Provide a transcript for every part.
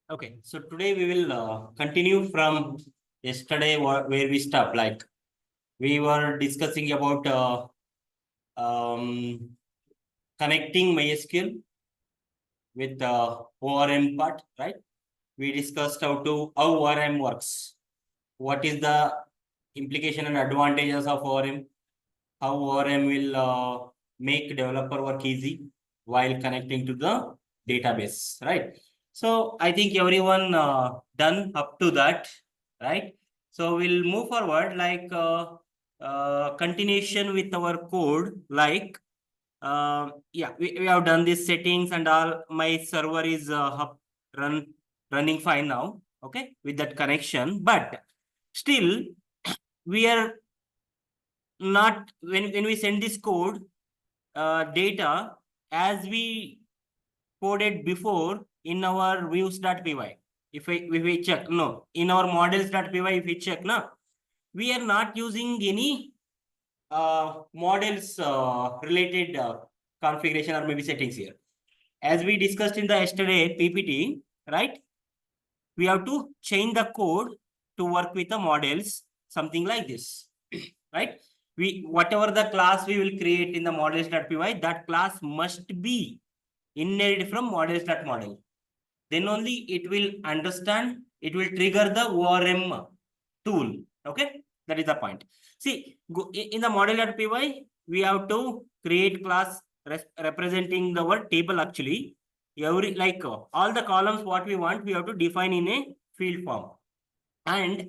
Okay, so today we will continue from yesterday where we stopped. Like we were discussing about connecting MySQL with ORM part, right? We discussed how ORM works. What is the implication and advantages of ORM? How ORM will make developer work easy while connecting to the database, right? So I think everyone done up to that, right? So we'll move forward like continuation with our code. Like yeah, we have done these settings and all. My server is running fine now. Okay, with that connection, but still we are not when we send this code data as we coded before in our views.py. If we check, no, in our models.py, if we check, no, we are not using any models related configuration or maybe settings here. As we discussed in the yesterday PPT, right? We have to change the code to work with the models, something like this, right? Whatever the class we will create in the models.py, that class must be inherited from models.model. Then only it will understand, it will trigger the ORM tool. Okay, that is the point. See, in the model.py, we have to create class representing the word table. Actually, every like all the columns what we want, we have to define in a field form. And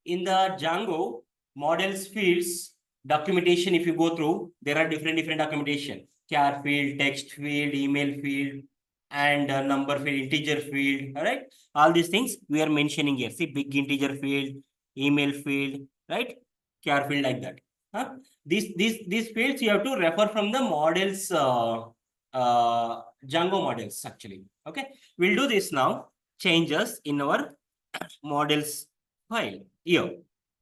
in the Django models fields documentation, if you go through, there are different documentation: char field, text field, email field, and number field, integer field. All right, all these things we are mentioning here. See, big integer field, email field, right? Char field, like that. Huh? These fields you have to refer from the models Django models actually. Okay, we'll do this now. Changes in our models file here,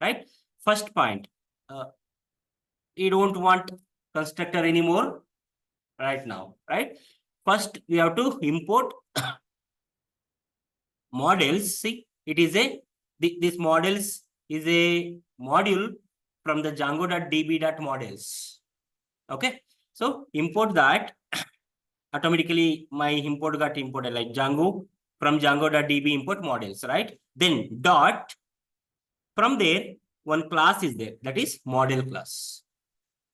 right? First point, we don't want constructor anymore right now, right? First, we have to import models. See, it is this models is a module from the django.db.models. Okay, so import that. Automatically, my import got imported like Django from django.db import models, right? Then dot. From there, one class is there, that is model class.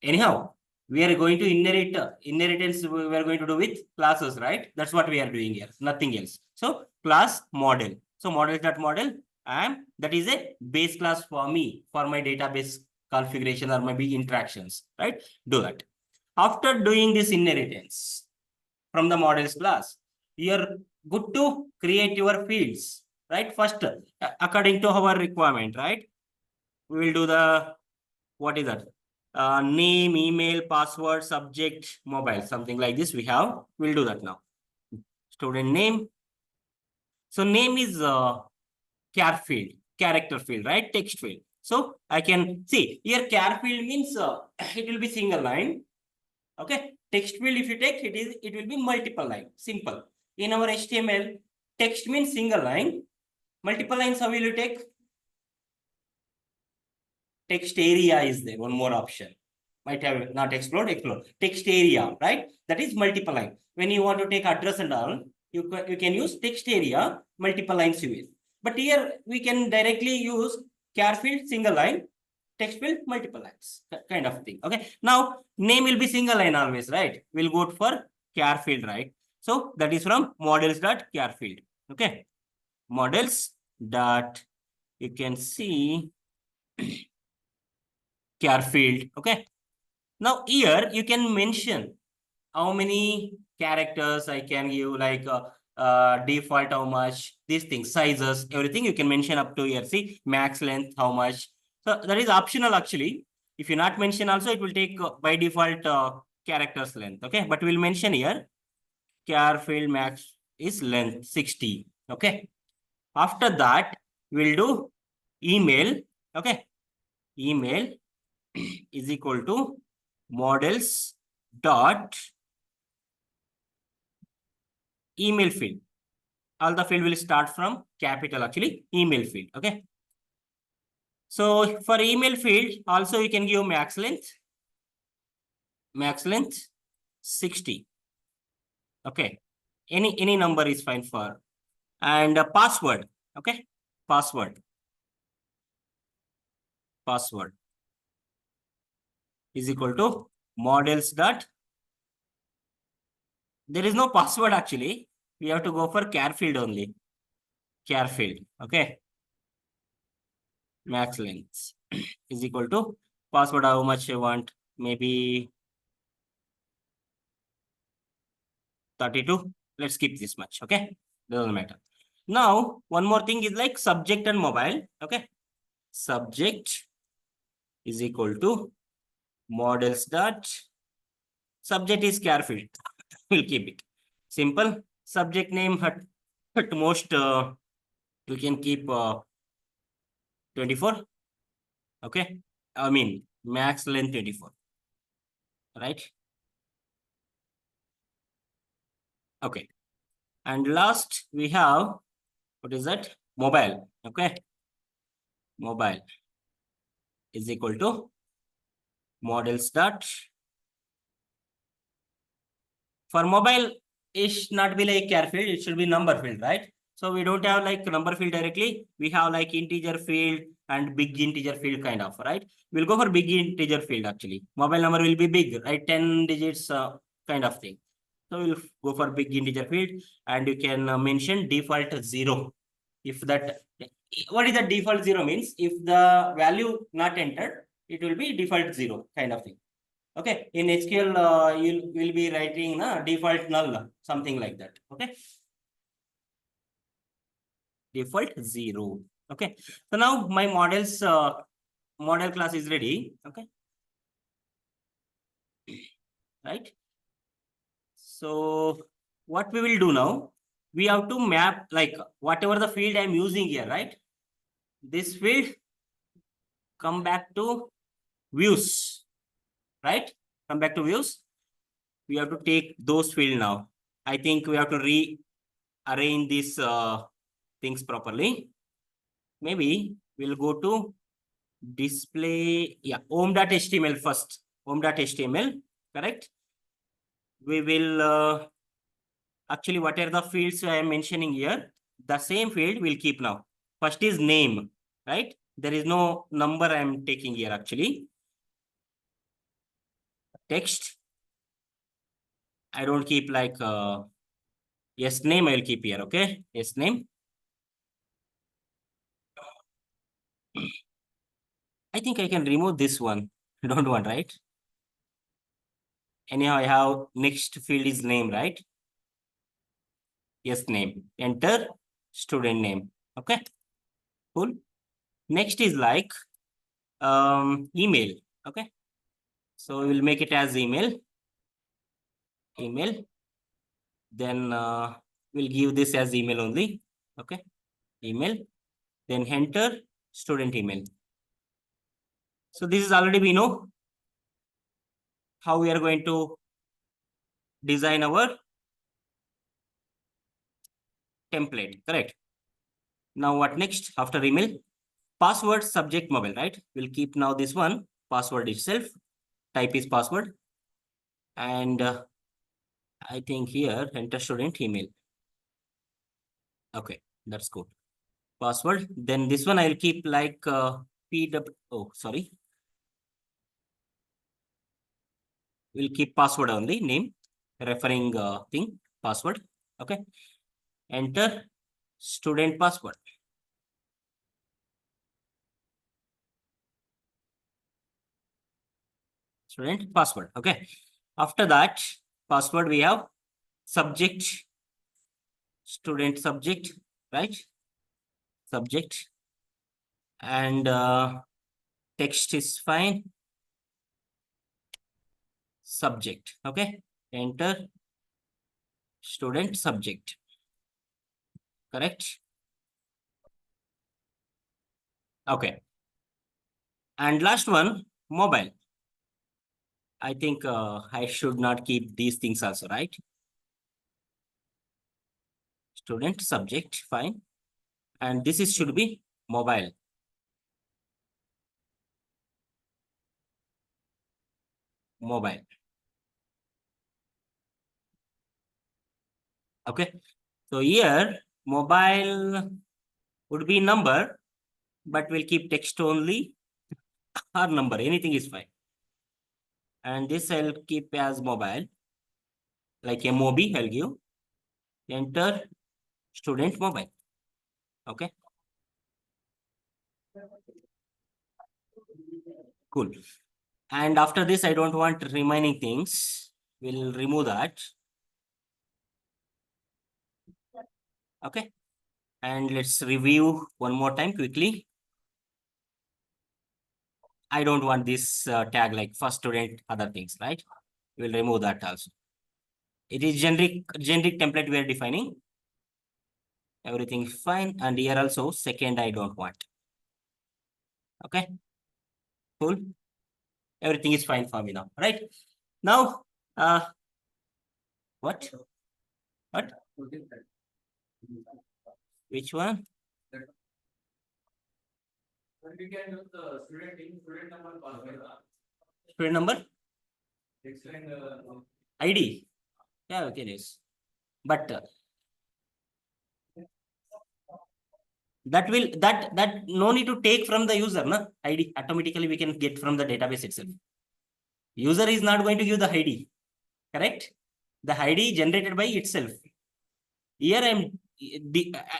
Anyhow, we are going to inheritance we are going to do with classes, right? That's what we are doing here, nothing else. So class model. So model.model, and that is a base class for me for my database configuration or maybe interactions, right? Do that. After doing this inheritance from the models class, you're good to create your fields, right? First, according to our requirement, right? We will do the, what is that? Name, email, password, subject, mobile, something like this we have. We'll do that now. Student name. So name is char field, character field, right? Text field. So I can see here char field means it will be single line. Okay. Text field, if you take it will be multiple line. Simple. In our HTML, text means single line. Multiple lines, how will you take? Text area is there, one more option. Might have not explode. Text area, right? That is multiple line. When you want to take address and all, you can use text area, multiple lines you will. But here we can directly use char field, single line, text field, multiple lines, that kind of thing. Okay. Now name will be single line always, right? We'll go for char field, right? So that is from models.char field. Okay. Models dot, you can see char field. Okay. Now here you can mention how many characters I can give, like default how much, these things, sizes, everything you can mention up to here. See, max length how much. So that is optional actually. If you not mention also, it will take by default characters length. Okay, but we'll mention here char field max is length 60. Okay. After that, we'll do email. Okay. Email is equal to models dot email field. all the field will start from capital, actually, email field. Okay. So for email field, also you can give max length 60. Okay. Any number is fine for, and password. Okay. Password is equal to models dot. There is no password actually. We have to go for char field only. Char field. Okay. Max length is equal to password. How much you want? Maybe 32. Let's keep this much. Okay. Doesn't matter. Now, one more thing is like subject and mobile. Okay. Subject is equal to models dot. Subject is char field. We'll keep it simple. Subject name at most you can keep 24. Okay. I mean max length 24. Right. Okay. And last we have, what is that? Mobile. Okay. Mobile is equal to models dot. For mobile, it should not be like char field, it should be number field, right? So we don't have like number field directly. We have like integer field and big integer field kind of, right? We'll go for big integer field actually. Mobile number will be big, right? 10 digits kind of thing. So we'll go for big integer field, and you can mention default 0. If that, what is the default 0 means? If the value not entered, it will be default 0 kind of thing. Okay, in SQL, you will be writing default null, something like that. Okay, default 0. Okay, so now my model class is ready. Okay, right. So what we will do now, we have to map like whatever the field I'm using here, right? This field come back to views, right? Come back to views. We have to take those field now. I think we have to rearrange these things properly. Maybe we'll go to display, yeah, om.html first. Om.html, correct? We will actually, what are the fields I am mentioning here? The same field we'll keep now. First is name, right? There is no number I am taking here actually. Text, I don't keep like yes name, I will keep here. Okay, yes name. I think I can remove this one. Don't want, right? Anyhow, I have next field is name, right? Yes, name. Enter student name. Okay, cool. Next is like email. Okay, so we will make it as email. Then we'll give this as email only. Okay, email. Then enter student email. So this is already we know how we are going to design our template. Correct. Now what next after email? Password subject mobile, right? We'll keep now this one password itself. Type is password, and I think here enter student email. Okay, that's good. Password. Then this one I'll keep like PW. Oh, sorry. We'll keep password only, name, referring thing, password. Okay. Enter student password. Student password. Okay. After that, password we have subject, student subject, right? Subject, and text is fine. Subject. Okay. Enter student subject. Correct. Okay. And last one, mobile. I think I should not keep these things also, right? student subject, fine. And this is should be mobile. Mobile. Okay. So here mobile would be number, but we'll keep text only or number. Anything is fine. And this I'll keep as mobile. Like MOB, I'll give. Enter student mobile. Okay. Cool. And after this, I don't want remaining things. We'll remove that. Okay. And let's review one more time quickly. I don't want this tag like first student, other things, right? We'll remove that also. It is generic template we are defining. Everything is fine. And here also second, I don't want. Okay. Cool. Everything is fine for me now, right? Now, what? What? Which one? You can use the student number password. Student number? ID. Yeah, okay, yes. But that no need to take from the user, na? ID automatically we can get from the database itself. User is not going to give the ID, correct? The ID generated by itself. Here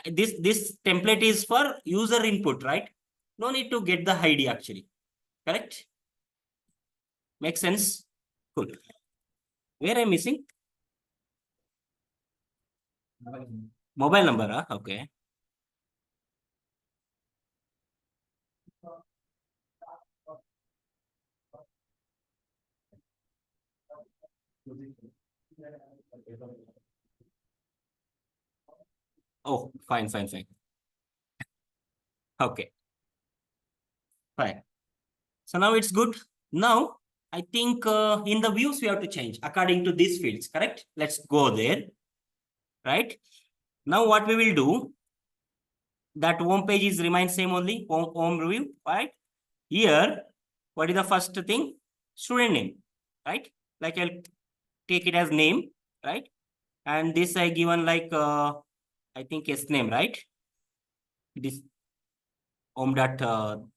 this template is for user input, right? No need to get the ID actually, correct? Makes sense? Cool. Where I'm missing? Mobile number, huh? Okay. Oh, fine. Okay, fine. So now it's good. Now, I think in the views, we have to change according to these fields, correct? Let's go there, right? Now, what we will do, that home page is remain same only, home review, right? Here, what is the first thing? Student name, right? Like I'll take it as name, right? And this I given like, I think S name, right? This home dot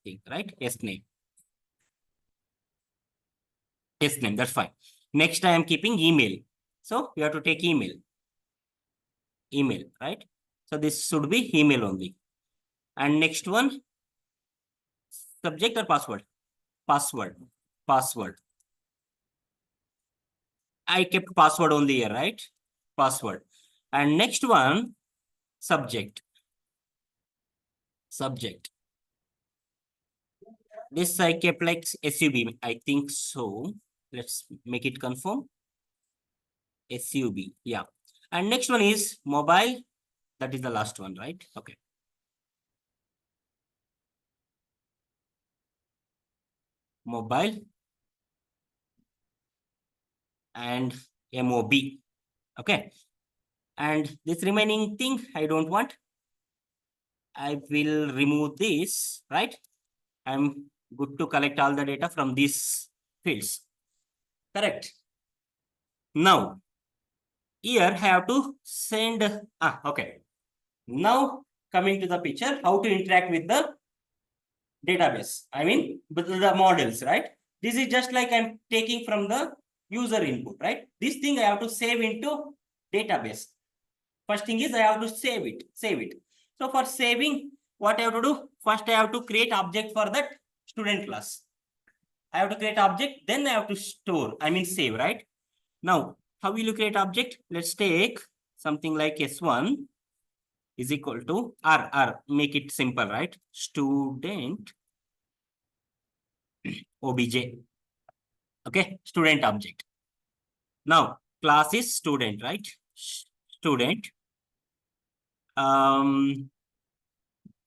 thing, right? S name. S name, that's fine. Next, I am keeping email. So you have to take email, right? So this should be email only. And next one, subject or password? Password. I kept password only here, right? Password. And next one, subject. This I kept like SUB, I think so. Let's make it confirm. SUB, yeah. And next one is mobile. That is the last one, right? Okay. Mobile and MOB. Okay. And this remaining thing, I don't want. I will remove this, right? I'm good to collect all the data from these fields. Correct. Now, here I have to send, okay. Now, coming to the picture, how to interact with the database. I mean, with the models, right? This is just like I'm taking from the user input, right? This thing I have to save into database. First thing is I have to save it. So for saving, what I have to do? First, I have to create object for that student class. I have to create object, then I have to store, I mean save, right? Now, how will you create object? Let's take something like S1 is equal to R, make it simple, right? Student OBJ. Okay, student object. Now, class is student, right? Student.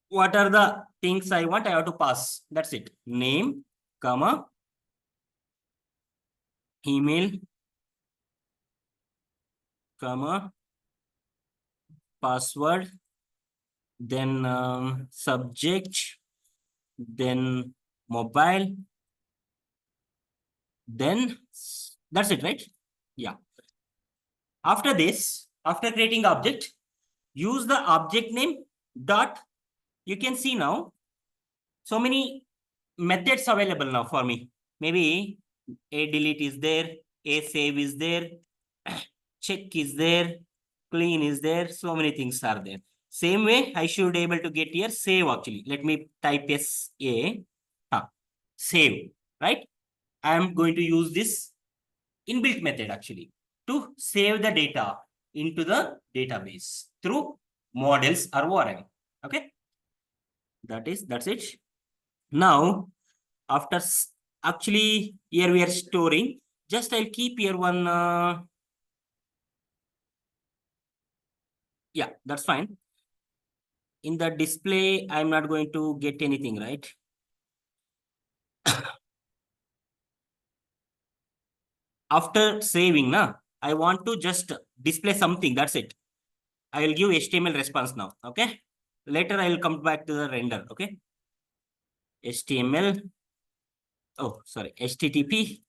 What are the things I want? I have to pass. That's it. Name, comma, email, comma, password, then subject, then mobile, then that's it, right? Yeah. After this, after creating object, use the object name dot. You can see now so many methods available now for me. Maybe a delete is there, a save is there, check is there, clean is there. So many things are there. Same way, I should able to get here save actually. Let me type SA, save, right? I am going to use this inbuilt method actually to save the data into the database through models or ORM. Okay, that's it. Now, after actually here we are storing. Just I'll keep here one. Yeah, that's fine. In the display, I'm not going to get anything, right? After saving, I want to just display something. That's it. I will give HTML response now. Okay. Later, I will come back to the render. Okay. HTML. Oh, sorry. HTTP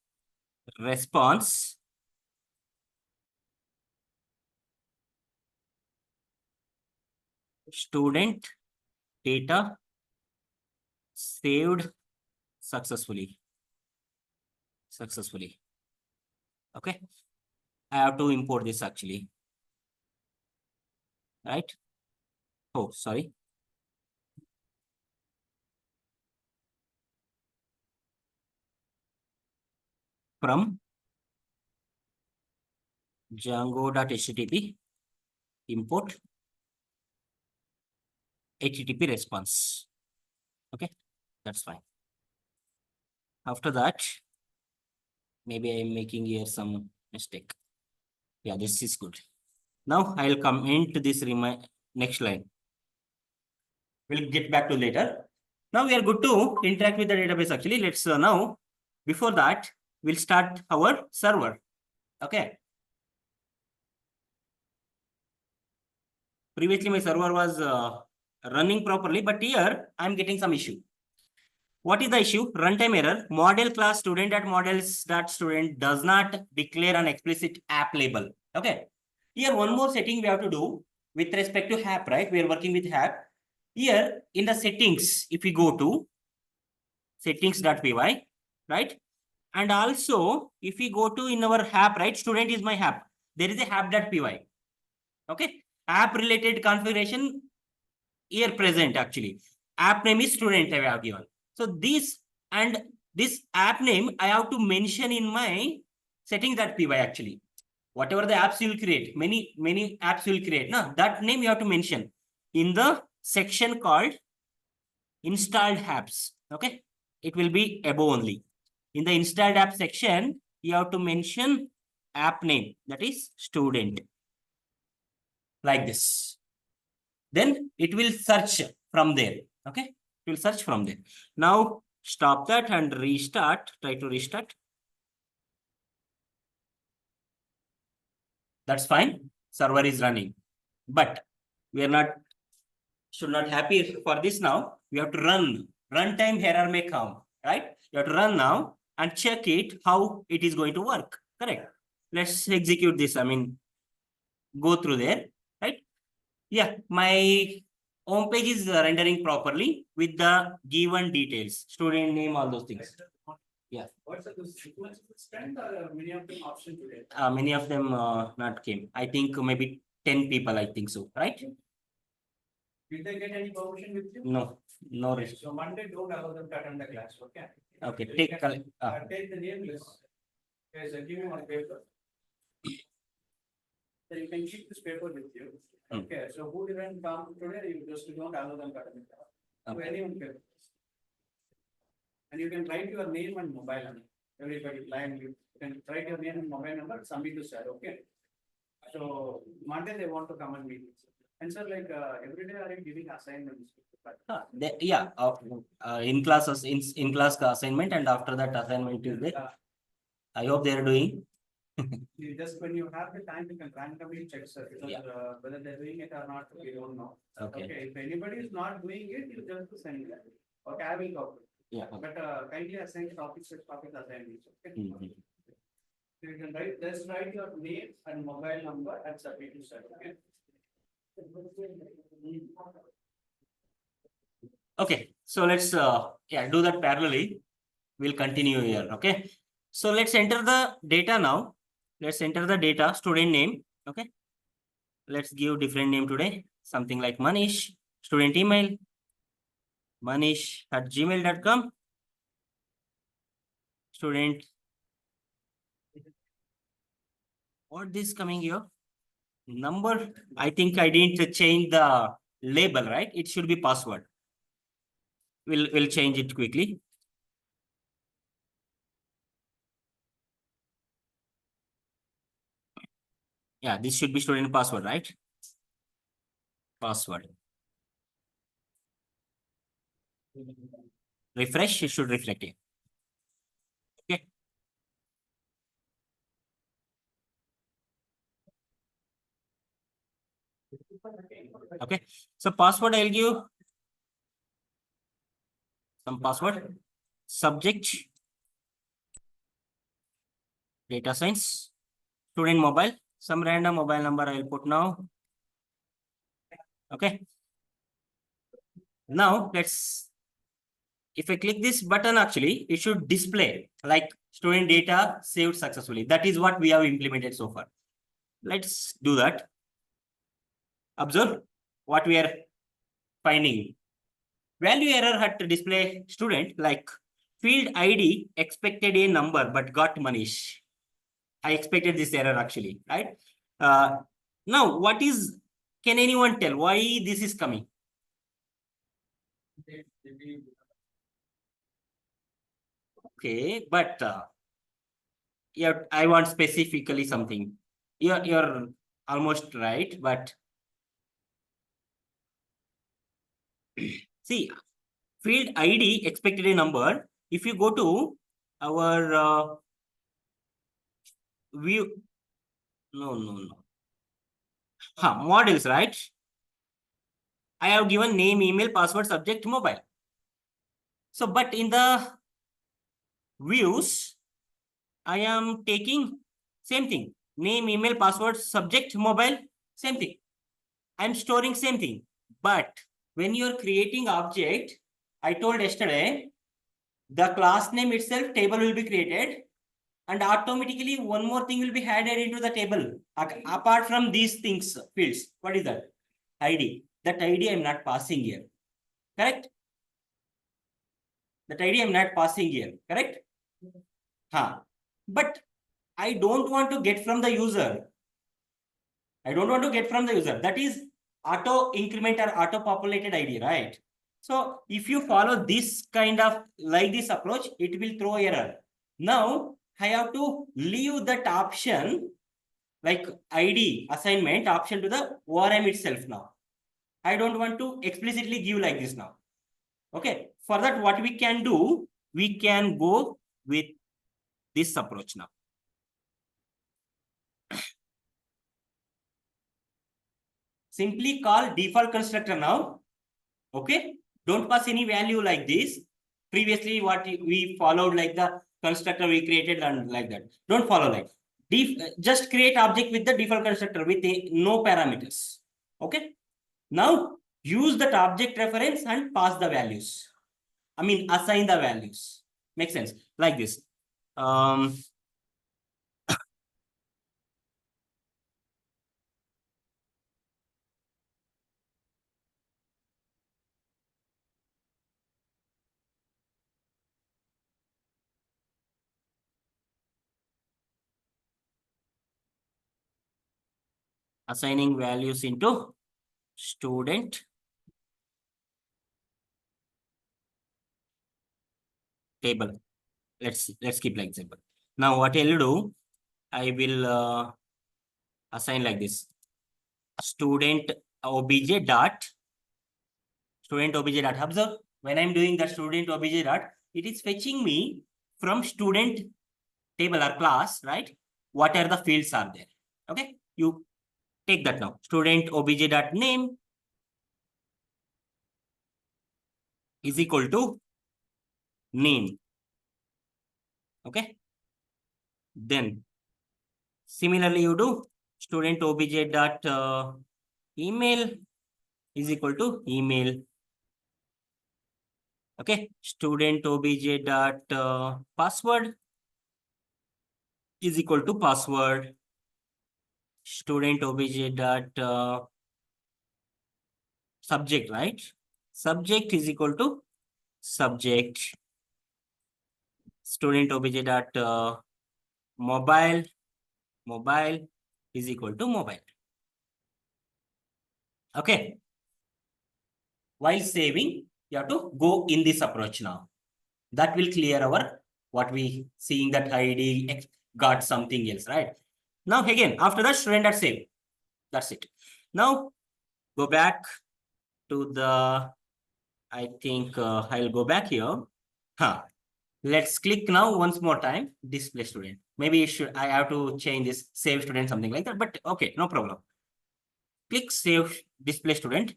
response. Student data saved successfully. Okay. I have to import this actually. Right. Oh, sorry. From Django.http import HTTP response. Okay, that's fine. After that, maybe I'm making here some mistake. Yeah, this is good. Now I'll come into this next line. We'll get back to later. Now we are good to interact with the database actually. Let's now, before that, we'll start our server. Okay. Previously, my server was running properly, but here I'm getting some issue. What is the issue? Runtime error. Model class student.models.student does not declare an explicit app label. Okay. Here, one more setting we have to do with respect to app, right? We are working with app. Here, in the settings, if we go to settings.py, right? And also, if we go to in our app, right? Student is my app. There is a app.py. Okay. App related configuration here present actually. App name is student I have given. So this and this app name I have to mention in my settings.py actually. Whatever the apps you will create, many apps you will create. That name you have to mention in the section called installed apps. Okay. It will be above only. In the installed app section, you have to mention app name, that is student. Like this. Then it will search from there. Okay. It will search from there. Now stop that and restart. Try to restart. That's fine. Server is running. But we are not, should not happy for this now. We have to run. Runtime error may come. Right? You have to run now and check it how it is going to work. Correct. Let's execute this. I mean, go through there. Right? Yeah, my home page is rendering properly with the given details, student name, all those things. Yeah. What's the stand? Many of them option today. Many of them not came. I think maybe 10 people. I think so. Right? Did they get any permission with you? No, no risk. So Monday, don't allow them to attend the class. Okay. Okay. So take the name list. Guys, give me one paper. So you can keep this paper with you. Okay, so who didn't come today, you just don't allow them to attend. So anyone can. And you can write your name and mobile number. Everybody line, you can write your name and mobile number, submit to sir. Okay. So Monday they want to come and meet. And sir, like every day are you giving assignments? Yeah, in class assignment, and after that assignment is there. I hope they are doing. Just when you have the time, you can randomly check, sir, because whether they're doing it or not, we don't know. Okay. If anybody is not doing it, you just send it. Okay, I will copy. Yeah. But kindly assign topics assignments. Okay. So you can write your name and mobile number and submit to sir. Okay. Okay, so let's do that parallelly. We'll continue here. Okay, so let's enter the data now. Let's enter the data, student name. Okay, let's give different name today, something like Manish. Student email, manish@gmail.com. Student, what this coming here? Number, I think I didn't change the label, right? It should be password. We'll change it quickly. Yeah, this should be student password, right? Password. Refresh, it should reflect it. Okay. Okay. So password, I'll give some password. Subject, data science, student mobile, some random mobile number I'll put now. Okay. Now let's, if I click this button, actually, it should display like student data saved successfully. That is what we have implemented so far. Let's do that. Observe what we are finding. Value error had to display student like field ID expected a number but got Manish. I expected this error actually, right? Now, what is, can anyone tell why this is coming? Okay, but yeah, I want specifically something. You're almost right, but see, field ID expected a number. If you go to our view, no. Models, right? I have given name, email, password, subject, mobile. So, but in the views, I am taking same thing. Name, email, password, subject, mobile, same thing. I'm storing same thing. But when you're creating object, I told yesterday, the class name itself table will be created and automatically one more thing will be added into the table. Apart from these things, fields. What is that? ID. That ID I'm not passing here. Correct? That ID I'm not passing here. Correct? But I don't want to get from the user. I don't want to get from the user. That is auto increment or auto populated ID, right? So if you follow this kind of like this approach, it will throw error. Now I have to leave that option like ID assignment option to the ORM itself now. I don't want to explicitly give like this now. Okay. For that, what we can do, we can go with this approach now. Simply call default constructor now. Okay. Don't pass any value like this. Previously, what we followed like the constructor we created and like that. Don't follow like. Just create object with the default constructor with no parameters. Okay. Now use that object reference and pass the values. I mean, assign the values. Makes sense. Like this. Assigning values into student table. Let's keep like example. Now what I'll do, I will assign like this. Student obj dot observe. When I'm doing the student obj dot, it is fetching me from student table or class, right? what are the fields are there. Okay, you take that now. Student obj.name is equal to name. Okay. Then similarly, you do student obj.email is equal to email. Okay. Student obj.password is equal to password. Student obj.subject, right? Subject is equal to subject. Student obj.mobile mobile is equal to mobile. Okay. While saving, you have to go in this approach now. That will clear our what we seeing that ID got something else, right? Now again, after that, student.save. That's it. Now go back to the, I think I'll go back here. Let's click now once more time, display student. Maybe I have to change this save student, something like that, but okay, no problem. Click save display student.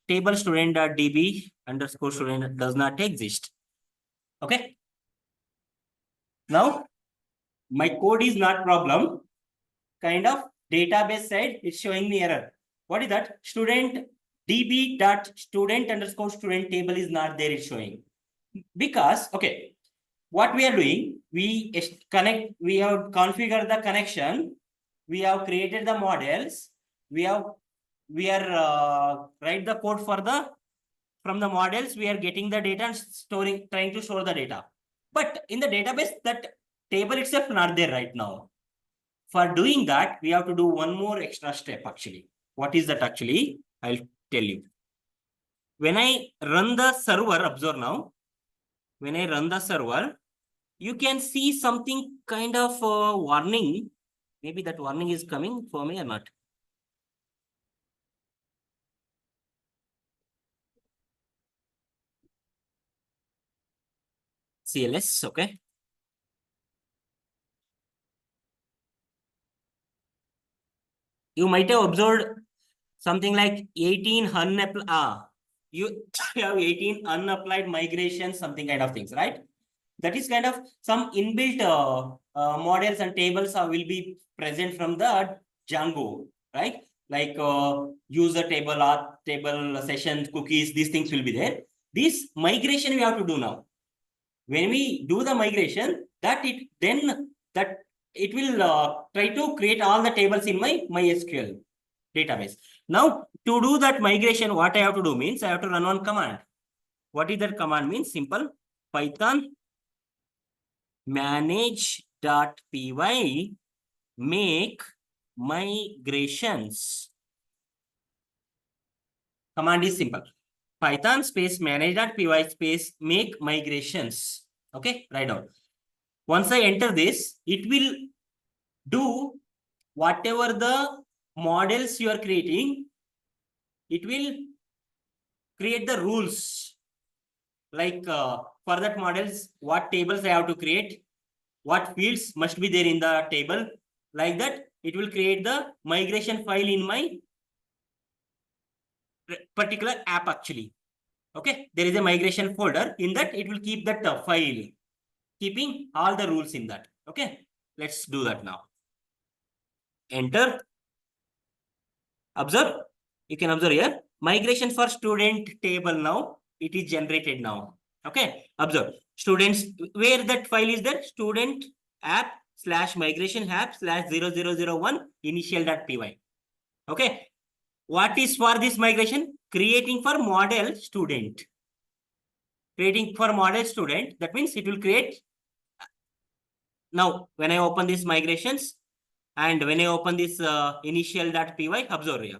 Table student.db underscore student does not exist. Okay. Now my code is not problem. Kind of database side, it's showing me error. What is that? Student db.student underscore student table is not there, it's showing. Because, okay, what we are doing, we have configured the connection, we have created the models, we are write the code for the, from the models, we are getting the data and trying to store the data. But in the database, that table itself not there right now. For doing that, we have to do one more extra step actually. What is that actually? I'll tell you. When I run the server, observe now, when I run the server, you can see something kind of warning. Maybe that warning is coming for me or not. CLS, okay. You might have observed something like 18 unapplied, you have 18 unapplied migrations, something kind of things, right? That is kind of some inbuilt models and tables will be present from the Django, right? Like user table, table, session, cookies, these things will be there. This migration we have to do now. When we do the migration, that it will try to create all the tables in my MySQL database. Now, to do that migration, what I have to do means I have to run one command. What is that command means? Simple. Python manage.py make migrations. Command is simple. Python space manage.py space make migrations. Okay, write down. Once I enter this, it will do whatever the models you are creating, it will create the rules. Like for that models, what tables I have to create, what fields must be there in the table. Like that, it will create the migration file in my particular app actually. Okay, there is a migration folder. In that, it will keep that file, keeping all the rules in that. Okay, let's do that now. Enter. Observe. You can observe here. Migration for student table now. It is generated now. Okay, observe. Students, where that file is there? Student app / migration app / 0001 initial.py. Okay. What is for this migration? Creating for model student. Creating for model student. That means it will create. Now, when I open these migrations and when I open this initial.py, observe here.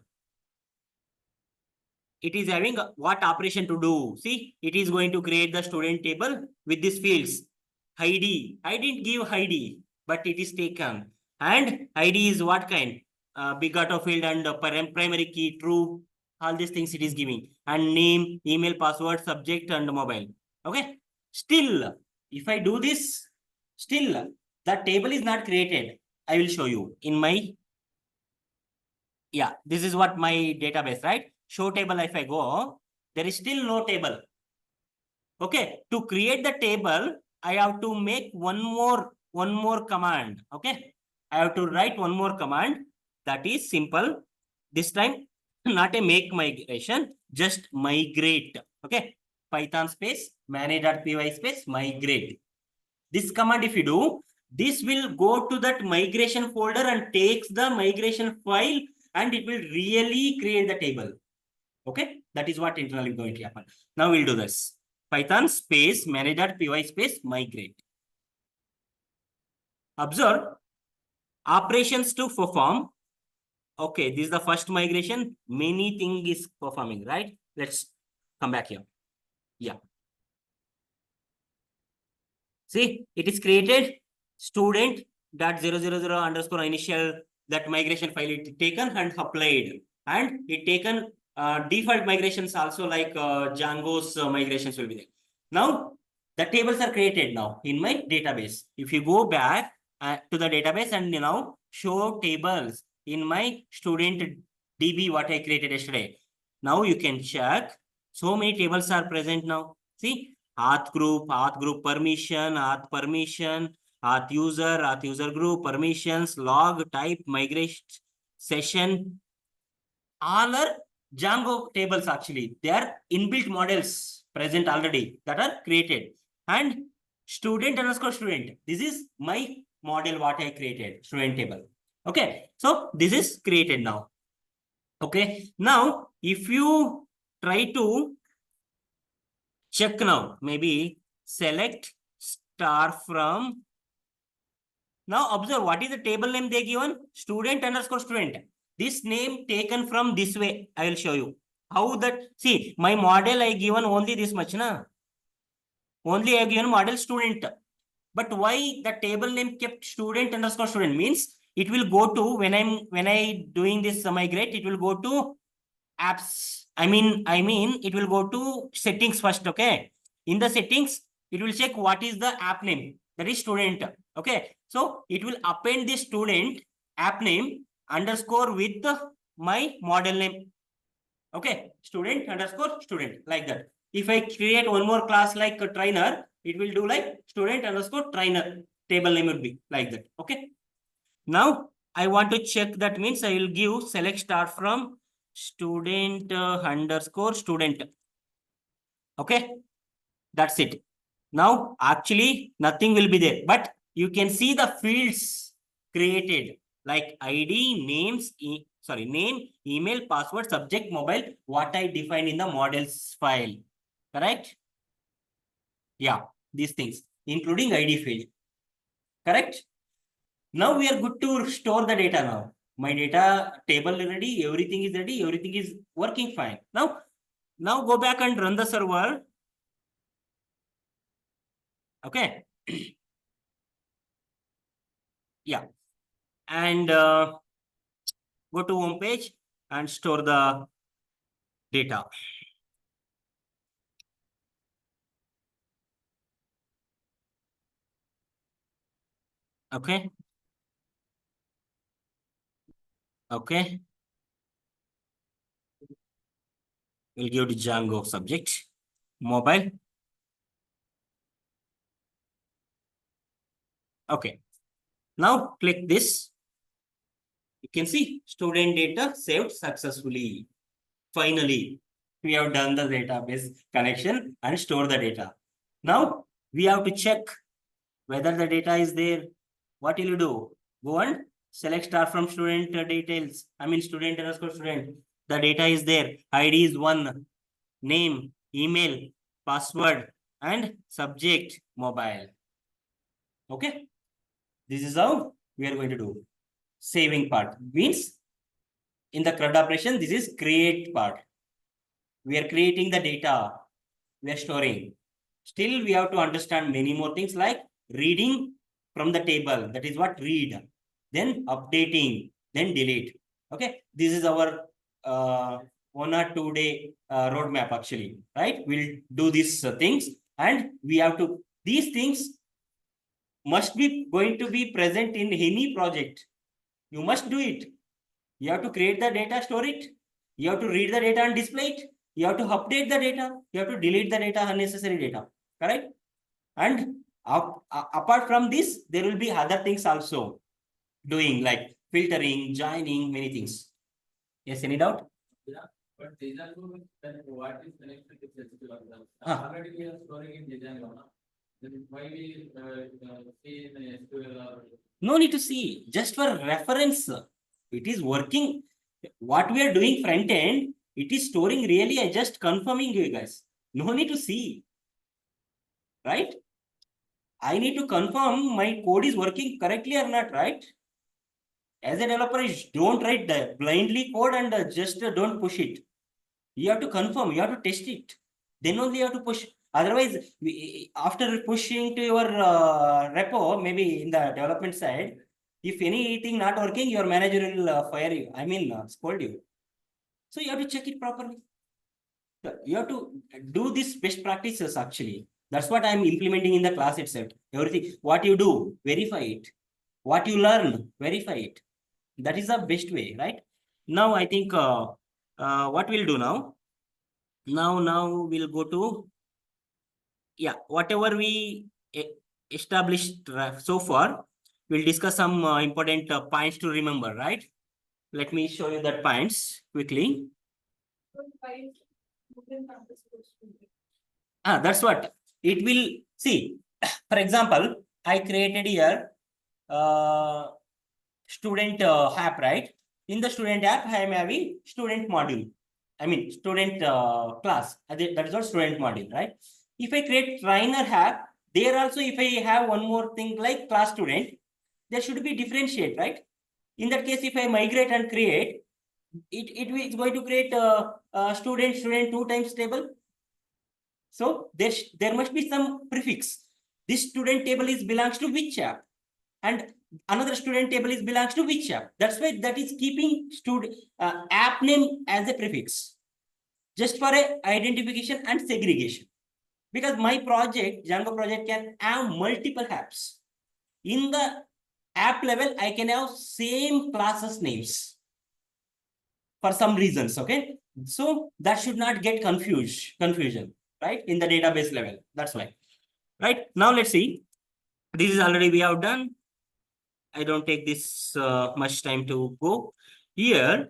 It is having what operation to do. See, it is going to create the student table with these fields. ID. I didn't give ID, but it is taken. And ID is what kind? Big auto field and primary key, true. All these things it is giving. And name, email, password, subject, and mobile. Okay. Still, if I do this, still, the table is not created. I will show you in my, yeah, this is what my database, right? Show table, if I go, there is still no table. Okay, to create the table, I have to make one more command. Okay, I have to write one more command that is simple. This time, not a make migration, just migrate. Okay, Python space manage.py space migrate. This command, if you do, this will go to that migration folder and takes the migration file and it will really create the table. Okay, that is what internally going to happen. Now we'll do this. Python space manage.py space migrate. Observe operations to perform. Okay, this is the first migration. Many thing is performing, right? Let's come back here. Yeah. See, it is created student.000 underscore initial, that migration file it taken and applied. And it taken default migrations also, like Django's migrations will be there. Now, the tables are created now in my database. If you go back to the database and now show tables in my student DB, what I created yesterday. Now you can check. So many tables are present now. See, auth group permission, auth user group, permissions, log, type, migration, session. All are Django tables actually. They are inbuilt models present already that are created. And student underscore student. This is my model what I created, student table. Okay, so this is created now. Okay, now if you try to check now, maybe select star from. Now observe what is the table name they given, student underscore student. This name taken from this way. I will show you how that. See, my model I given only this much, na? Only I given model student. But why the table name kept student underscore student means it will go to when I doing this migrate, it will go to apps. I mean it will go to settings first. Okay, in the settings it will check what is the app name, that is student. Okay, so it will append the student app name underscore with my model name. Okay, student underscore student, like that. If I create one more class like a trainer, it will do like student underscore trainer. Table name would be like that. Okay, now I want to check, that means I will give select start from student underscore student. Okay, that's it. Now actually nothing will be there, but you can see the fields created like ID, names, name, email, password, subject, mobile, what I defined in the models file. Correct? Yeah, these things, including ID field. Correct? Now we are good to store the data now. My data table ready, everything is ready, everything is working fine. Now go back and run the server. Okay. Yeah. And go to home page and store the data. Okay. Okay. We'll give the Django subject, mobile. Okay. Now click this. You can see student data saved successfully. Finally, we have done the database connection and store the data. Now we have to check whether the data is there. What will you do? Go and select star from student details. I mean student underscore student. The data is there. ID is 1. Name, email, password, and subject mobile. Okay. This is how we are going to do. Saving part means in the CRUD operation, this is create part. We are creating the data. We are storing. Still, we have to understand many more things like reading from the table. That is what read. Then updating. Then delete. Okay. This is our 1 or 2 day roadmap actually. Right. We'll do these things and we have to, these things must be going to be present in any project. You must do it. You have to create the data, store it. You have to read the data and display it. You have to update the data. You have to delete the data, unnecessary data. Correct? And apart from this, there will be other things also doing, like filtering, joining, many things. Yes, any doubt? Yeah, but Django, then what is connected to SQL? Already we are storing in Django. Then why we see in SQL or? No need to see, just for reference. It is working. What we are doing front end, it is storing really. I just confirming you guys. No need to see. Right? I need to confirm my code is working correctly or not, right? As a developer, don't write the blindly code and just don't push it. You have to confirm, you have to test it. Then only you have to push. Otherwise, after pushing to your repo, maybe in the development side, if anything not working, your manager will fire you. I mean, scold you. So you have to check it properly. You have to do this best practices actually. That's what I'm implementing in the class itself. Everything, what you do, verify it. What you learn, verify it. That is the best way, right? Now, I think what we'll do now, now we'll go to, yeah, whatever we established so far, we'll discuss some important points to remember, right? Let me show you that points quickly. That's what it will see. For example, I created here student app, right? In the student app, I am having student module. I mean, student class. That is what student module, right? If I create trainer app, there also, if I have one more thing like class student, there should be differentiate, right? In that case, if I migrate and create, it is going to create student two times table. So there must be some prefix. This student table is belongs to which app, and another student table is belongs to which app. That's why that is keeping student app name as a prefix, just for a identification and segregation. Because my project, Django project, can have multiple apps. In the app level, I can have same classes names for some reasons. Okay, so that should not get confusion, right? In the database level. That's why. Right now, let's see. This is already we have done. I don't take this much time to go here.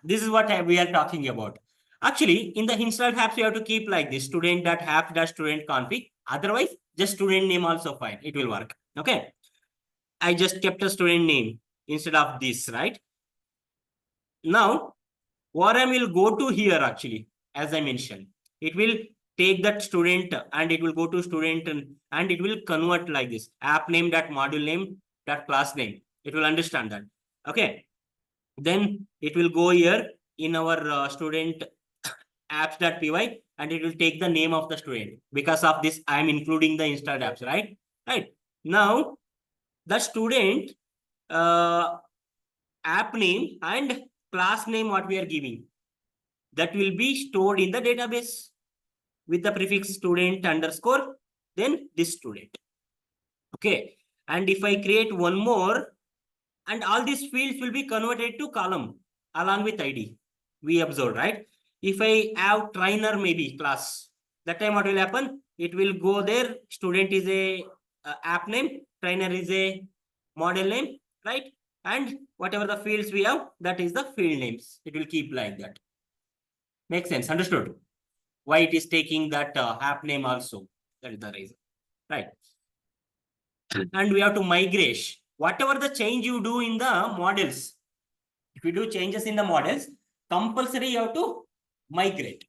This is what we are talking about. Actually, in the installed apps, you have to keep like this student.app.student config. Otherwise, just student name also fine. It will work. Okay. I just kept a student name instead of this, right? Now, ORM will go to here actually, as I mentioned. It will take that student and it will go to student and it will convert like this. App name, that module name, that class name. It will understand that. Okay. Then it will go here in our student apps.py and it will take the name of the student. Because of this, I am including the installed apps, right? Right. Now, the student app name and class name what we are giving, that will be stored in the database with the prefix student underscore, then this student. Okay. And if I create one more, and all these fields will be converted to column along with ID. We observed, right? If I have trainer maybe class, that time what will happen? It will go there. Student is a app name, trainer is a model name, right? And whatever the fields we have, that is the field names. It will keep like that. Makes sense, understood? Why it is taking that app name also. That is the reason, right? And we have to migrate. Whatever the change you do in the models, if you do changes in the models, compulsory you have to migrate.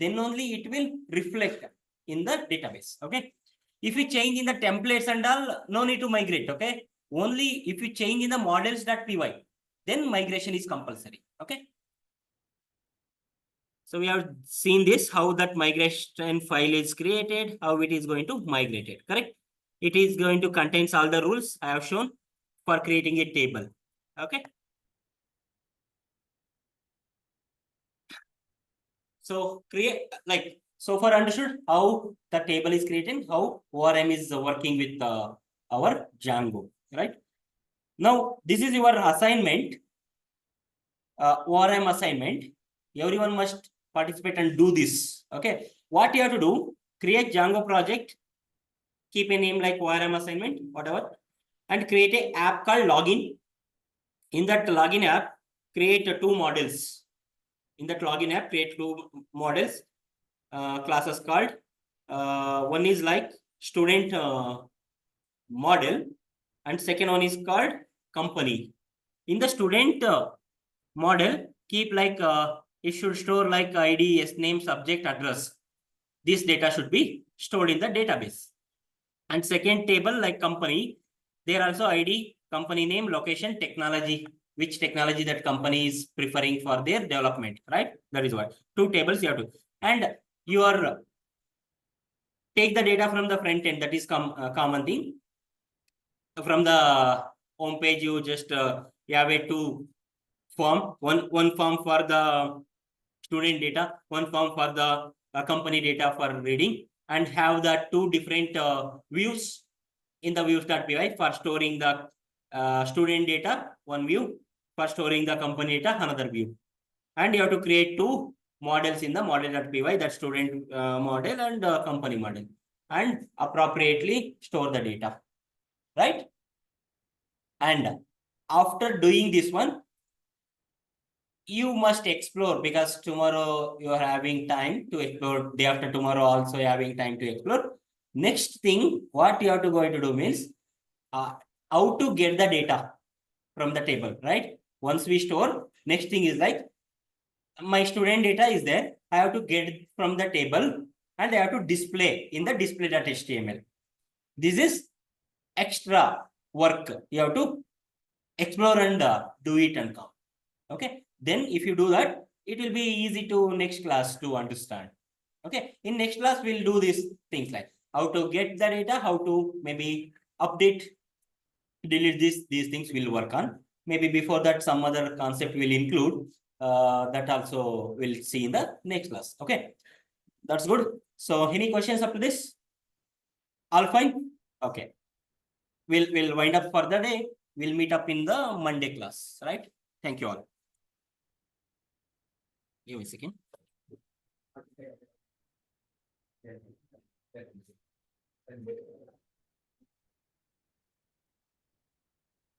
Then only it will reflect in the database. Okay. If you change in the templates and all, no need to migrate. Okay. Only if you change in the models.py, then migration is compulsory. Okay. So we have seen this, how that migration file is created, how it is going to migrate it, correct? It is going to contain all the rules I have shown for creating a table. Okay. So so far understood how the table is created, how ORM is working with our Django, right? Now, this is your assignment, ORM assignment. Everyone must participate and do this. Okay. What you have to do, create Django project, keep a name like ORM assignment, whatever, and create a app called login. In that login app, create two models. In that login app, create two models, classes called, one is like student model, and second one is called company. In the student model, keep like, it should store like ID, yes, name, subject, address. This data should be stored in the database. And second table like company, there also ID, company name, location, technology, which technology that company is preferring for their development, right? That is what. Two tables you have to. And your take the data from the front end, that is common thing. From the home page, you just you have a two form, one form for the student data, one form for the company data for reading, and have the two different views in the views.py for storing the student data, one view, for storing the company data, another view. And you have to create two models in the model.py, that student model and company model, and appropriately store the data, right? And after doing this one, you must explore, because tomorrow you are having time to explore, day after tomorrow also you are having time to explore. Next thing, what you are going to do means, how to get the data from the table, right? Once we store, next thing is like, my student data is there, I have to get from the table and I have to display in the display.html. This is extra work. You have to explore and do it and come. Okay. Then if you do that, it will be easy to next class to understand. Okay. In next class, we'll do these things like how to get the data, how to maybe update, delete these things we'll work on. Maybe before that, some other concept will include, that also we'll see in the next class. Okay. That's good. So any questions up to this? All fine? Okay. We'll wind up for the day. We'll meet up in the Monday class, right? Thank you all. Give me a second. Okay.